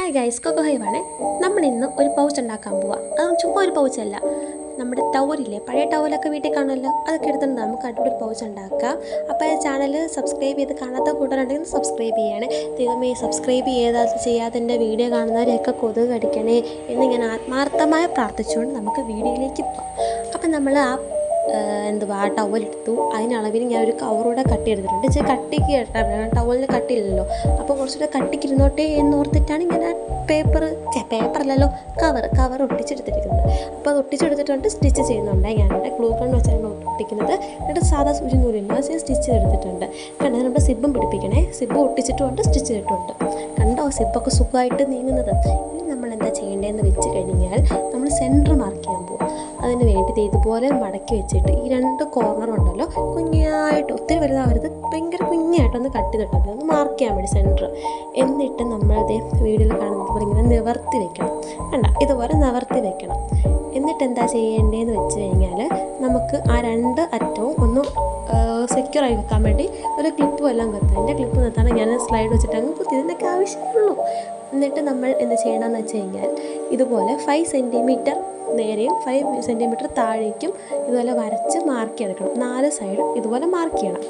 Hi guys, cocoa ഹൈവാണ്. നമ്മളിന്ന് ഒരു pouch ഉണ്ടാക്കാൻ പോവാം. അത് ചുമ്മാ ഒരു പൗച്ചല്ല, നമ്മുടെ ടവലില്ലേ, പഴയ ടവലൊക്കെ വീട്ടിൽ കാണുമല്ലോ, അതൊക്കെ എടുത്തിട്ട് നമുക്ക് അടിപൊളി പൗച്ച് ഉണ്ടാക്കാം. അപ്പോൾ ആ ചാനൽ സബ്സ്ക്രൈബ് ചെയ്ത് കാണാത്ത കൂട്ടുകാരുണ്ടെങ്കിൽ സബ്സ്ക്രൈബ് ചെയ്യണേ. ദൈവമേ, സബ്സ്ക്രൈബ് ചെയ്യാതെ എൻ്റെ വീഡിയോ കാണുന്നവരെയൊക്കെ കൊതുക് കടിക്കണേ എന്നിങ്ങനെ ആത്മാർത്ഥമായി പ്രാർത്ഥിച്ചുകൊണ്ട് നമുക്ക് വീഡിയോയിലേക്ക് പോകാം. അപ്പം നമ്മൾ ആ ടവലെടുത്തു. അതിനളവിന് ഞാൻ ഒരു കവറൂടെ കട്ടി എടുത്തിട്ടുണ്ട്. ഇച്ചിരി കട്ടിക്ക് കേട്ടാൽ ടവലിന് കട്ടിയില്ലല്ലോ, അപ്പോൾ കുറച്ചുകൂടെ കട്ടിക്കിരുന്നോട്ടെ എന്നോർത്തിട്ടാണ് ഇങ്ങനെ പേപ്പറല്ലല്ലോ കവർ ഒട്ടിച്ചെടുത്തിരിക്കുന്നത്. അപ്പോൾ അത് ഒട്ടിച്ചെടുത്തിട്ടുണ്ട്, സ്റ്റിച്ച് ചെയ്യുന്നുണ്ട്. ഞാനിവിടെ ഗ്ലൂ ഗൺ വെച്ചാണ് ഒട്ടിക്കുന്നത്. എന്നിട്ട് സാധാ സൂചി നൂലില്ല, സ്റ്റിച്ച് ചെയ്തെടുത്തിട്ടുണ്ട്. കണ്ടത് നമ്മുടെ സിബും പിടിപ്പിക്കണേ. സിബ് ഒട്ടിച്ചിട്ടുമുണ്ട്, സ്റ്റിച്ച് ചെയ്തിട്ടുണ്ട്. കണ്ടോ സിബൊക്കെ സുഖമായിട്ട് നീങ്ങുന്നത്. ഇനി നമ്മൾ എന്താ ചെയ്യേണ്ടതെന്ന് വെച്ച് കഴിഞ്ഞാൽ നമ്മൾ സെൻറ്റർ മാർക്ക് ചെയ്യാൻ പോകും. അതിന് വേണ്ടി ഇതുപോലെ മടക്കി വെച്ചിട്ട് ഈ രണ്ട് കോർണർ ഉണ്ടല്ലോ കുഞ്ഞായിട്ട്, ഒത്തിരി വലുതാവരുത്, ഭയങ്കര കുഞ്ഞായിട്ടൊന്ന് കട്ട് ചെയ്തിട്ടുണ്ട്, ഒന്ന് മാർക്ക് ചെയ്യാൻ വേണ്ടി സെൻറ്റർ. എന്നിട്ട് നമ്മളത് വീഡിയോയിൽ കാണുന്നത് പോലെ ഇങ്ങനെ നിവർത്തി വെക്കണം. വേണ്ട, ഇതുപോലെ നിവർത്തി വെക്കണം. എന്നിട്ട് എന്താ ചെയ്യേണ്ടതെന്ന് വെച്ച് കഴിഞ്ഞാൽ നമുക്ക് ആ രണ്ട് അറ്റവും ഒന്ന് സെക്യൂറായി വെക്കാൻ വേണ്ടി ഒരു ക്ലിപ്പ് വല്ലതും കത്താം. എൻ്റെ ക്ലിപ്പ് നിർത്താൻ ഞാൻ സ്ലൈഡ് വെച്ചിട്ട് അങ്ങ് കുത്തി, ഇതിനൊക്കെ ആവശ്യമുള്ളൂ. എന്നിട്ട് നമ്മൾ എന്ത് ചെയ്യണമെന്ന് വെച്ച് കഴിഞ്ഞാൽ ഇതുപോലെ 5 സെൻറ്റിമീറ്റർ നേരെയും 5 സെൻറ്റിമീറ്റർ താഴേക്കും ഇതുപോലെ വരച്ച് മാർക്ക് ചെയ്തെടുക്കണം. 4 സൈഡും ഇതുപോലെ മാർക്ക് ചെയ്യണം.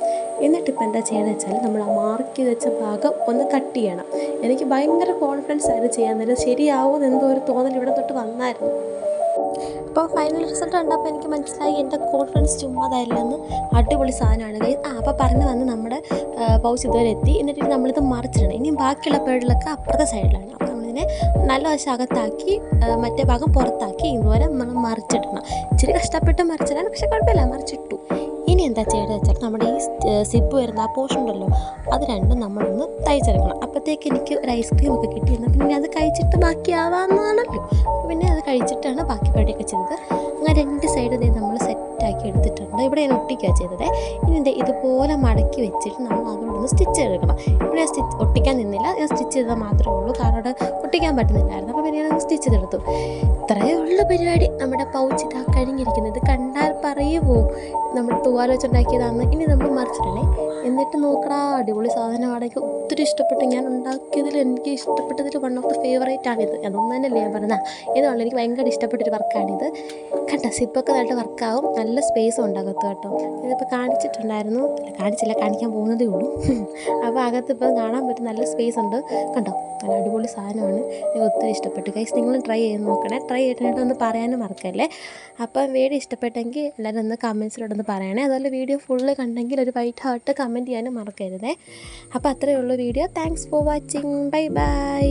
എന്നിട്ടിപ്പോൾ എന്താ ചെയ്യണമെന്ന് വെച്ചാൽ നമ്മൾ ആ മാർക്ക് ചെയ്ത് വെച്ച ഭാഗം ഒന്ന് കട്ട് ചെയ്യണം. എനിക്ക് ഭയങ്കര കോൺഫിഡൻസ് ആയിരുന്നു ചെയ്യാൻ നേരം. ശരിയാവുമെന്ന് എന്തോ ഒരു തോന്നൽ ഇവിടെ തൊട്ട് വന്നായിരുന്നു. അപ്പോൾ ഫൈനൽ റിസൾട്ട് കണ്ടപ്പോൾ എനിക്ക് മനസ്സിലായി എൻ്റെ കോൺഫിഡൻസ് ചുമ്മാതായില്ലെന്ന്. അടിപൊളി സാധനമാണ് കൈ. അപ്പോൾ പറഞ്ഞു വന്ന് നമ്മുടെ പൗച്ച് ഇതുവരെ എത്തി. എന്നിട്ട് നമ്മളിത് മറിച്ചിടണം. ഇനി ബാക്കിയുള്ള പേടിലൊക്കെ അപ്പുറത്തെ സൈഡിലാണ്. അപ്പോൾ നമ്മളിതിനെ നല്ല വശം അകത്താക്കി മറ്റേ ഭാഗം പുറത്താക്കി ഇതുപോലെ നമ്മൾ മറിച്ചിടണം. ഇച്ചിരി കഷ്ടപ്പെട്ട് മറിച്ചിടാൻ, പക്ഷേ കുഴപ്പമില്ല, മറിച്ചിട്ടു. ഇനി എന്താ ചെയ്യേണ്ടത് വെച്ചാൽ നമ്മുടെ ഈ സിപ്പ് വരുന്ന ആ പോർഷൻ ഉണ്ടല്ലോ, അത് രണ്ടും നമ്മളൊന്ന് തയ്ച്ചെടുക്കണം. അപ്പോഴത്തേക്ക് എനിക്ക് ഒരു ഐസ്ക്രീം ഒക്കെ കിട്ടിയിരുന്നു. പിന്നെ അത് കഴിച്ചിട്ട് ബാക്കിയാവാമെന്നാണല്ലോ, പിന്നെ അത് കഴിച്ചിട്ടാണ് ബാക്കി പരിപാടിയൊക്കെ ചെയ്തത്. അങ്ങനെ 2 സൈഡ് നമ്മൾ സെറ്റാക്കി എടുത്തിട്ടുണ്ട്. ഇവിടെ ഞാൻ ഒട്ടിക്കുക ചെയ്തത്. ഇനി ഇതുപോലെ മടക്കി വെച്ചിട്ട് നമ്മൾ അതോടൊന്ന് സ്റ്റിച്ച് ചെയ്തെടുക്കണം. ഇവിടെ ഞാൻ ഒട്ടിക്കാൻ നിന്നില്ല, ഞാൻ സ്റ്റിച്ച് ചെയ്താൽ മാത്രമേ ഉള്ളൂ, കാരണം അവിടെ ഒട്ടിക്കാൻ പറ്റുന്നില്ലായിരുന്നു. അപ്പോൾ പിന്നെ ഞാൻ സ്റ്റിച്ച് ചെയ്തെടുത്തു. ഇത്രയേ ഉള്ളൂ പരിപാടി. നമ്മുടെ പൗച്ച് ഇതാ കഴിഞ്ഞിരിക്കുന്നത്. കണ്ടാൽ പറയുമോ നമ്മൾ തൂവാല വെച്ചുണ്ടാക്കിയതാണെന്ന്. ഇനി നമ്മൾ മറിച്ചിടണേ. എന്നിട്ട് നോക്കടാ, അടിപൊളി സാധനമാണെങ്കിൽ ഒത്തിരി ഇഷ്ടപ്പെട്ടു. ഞാൻ ഉണ്ടാക്കിയതിൽ എനിക്ക് ഇഷ്ടപ്പെട്ടതിൽ വൺ ഓഫ് ദ ഫേവറേറ്റ് ആണിത്. അതൊന്നും തന്നെയല്ലേ ഞാൻ പറഞ്ഞത്. ഇതുകൊണ്ട് എനിക്ക് ഭയങ്കര ഇഷ്ടപ്പെട്ടൊരു വർക്കാണിത്. കണ്ടോ, സിപ്പൊക്കെ നല്ല വർക്കാവും, നല്ല സ്പേസും ഉണ്ടാകത്തു കേട്ടോ. ഇതിപ്പോൾ കാണിച്ചിട്ടുണ്ടായിരുന്നു, കാണിക്കാൻ പോകുന്നതേ ഉള്ളൂ. അപ്പോൾ അകത്തിപ്പോൾ കാണാൻ പറ്റും, നല്ല സ്പേസ് ഉണ്ട്. കണ്ടോ, നല്ല അടിപൊളി സാധനമാണ്. എനിക്ക് ഒത്തിരി ഇഷ്ടപ്പെട്ടു ഗൈസ്. നിങ്ങളും ട്രൈ ചെയ്ത് നോക്കണേ. ട്രൈ ചെയ്തിട്ട് ഒന്ന് പറയാനും മറക്കല്ലേ. അപ്പം വീഡിയോ ഇഷ്ടപ്പെട്ടെങ്കിൽ എല്ലാവരും ഒന്ന് കമൻസിലോട്ടൊന്ന് പറയണേ. അതുപോലെ വീഡിയോ ഫുള്ള് കണ്ടെങ്കിൽ ഒരു വൈറ്റ് ഹാർട്ട് കമൻറ്റ് ചെയ്യാനും മറക്കരുതേ. അപ്പോൾ അത്രയേ ഉള്ളൂ video. Thanks for watching. Bye bye.